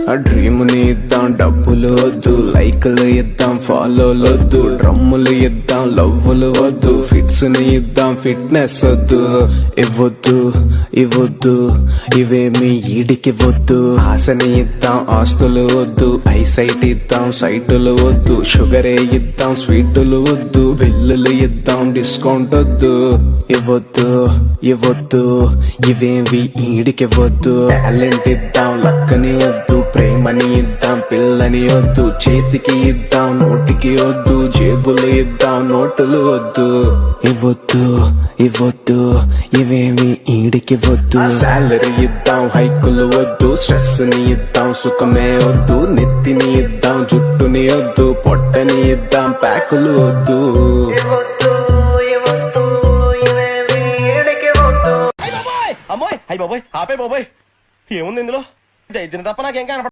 ఆ డ్రీముని ఇద్దాం, డబ్బులు వద్దు, లైక్లు ఇద్దాం, ఫాలోలు వద్దు, డ్రమ్ములు ఇద్దాం, లవ్వులు వద్దు, ఫిట్స్ ని ఇద్దాం, ఫిట్నెస్ వద్దు. ఇవ్వద్దు ఇవ్వద్దు ఇవేమి ఈడికి వద్దు. ఆశని ఇద్దాం, ఆస్తులు వద్దు, ఐసైట్ ఇద్దాం, సైటులు వద్దు, షుగరే ఇద్దాం, స్వీటులు వద్దు, బిల్లులు ఇద్దాం, డిస్కౌంట్ వద్దు. ఇవ్వద్దు ఇవ్వద్దు ఇవేవి ఈడికి వద్దు. టాలెంట్ ఇద్దాం, లక్కని వద్దు, ప్రేమని ఇద్దాం, పిల్లని వద్దు, చేతికి ఇద్దాం, నోటికి వద్దు, జేబులు ఇద్దాం, నోటులు వద్దు. ఇవ్వద్దు ఇవ్వద్దు ఇవేమి ఈడికి వద్దు. సాలరీ ఇద్దాం, హైకులు వద్దు, స్ట్రెస్ ని ఇద్దాం, సుఖమే వద్దు, నెత్తిని ఇద్దాం, జుట్టుని వద్దు, పొట్టని ఇద్దాం, ప్యాకులు వద్దు. అమ్మోయ్ అయ్యి బాబోయ్ ఆపే బాబోయ్ ఏముంది ఇందులో దైద్యం తప్ప నాకేం కనపడ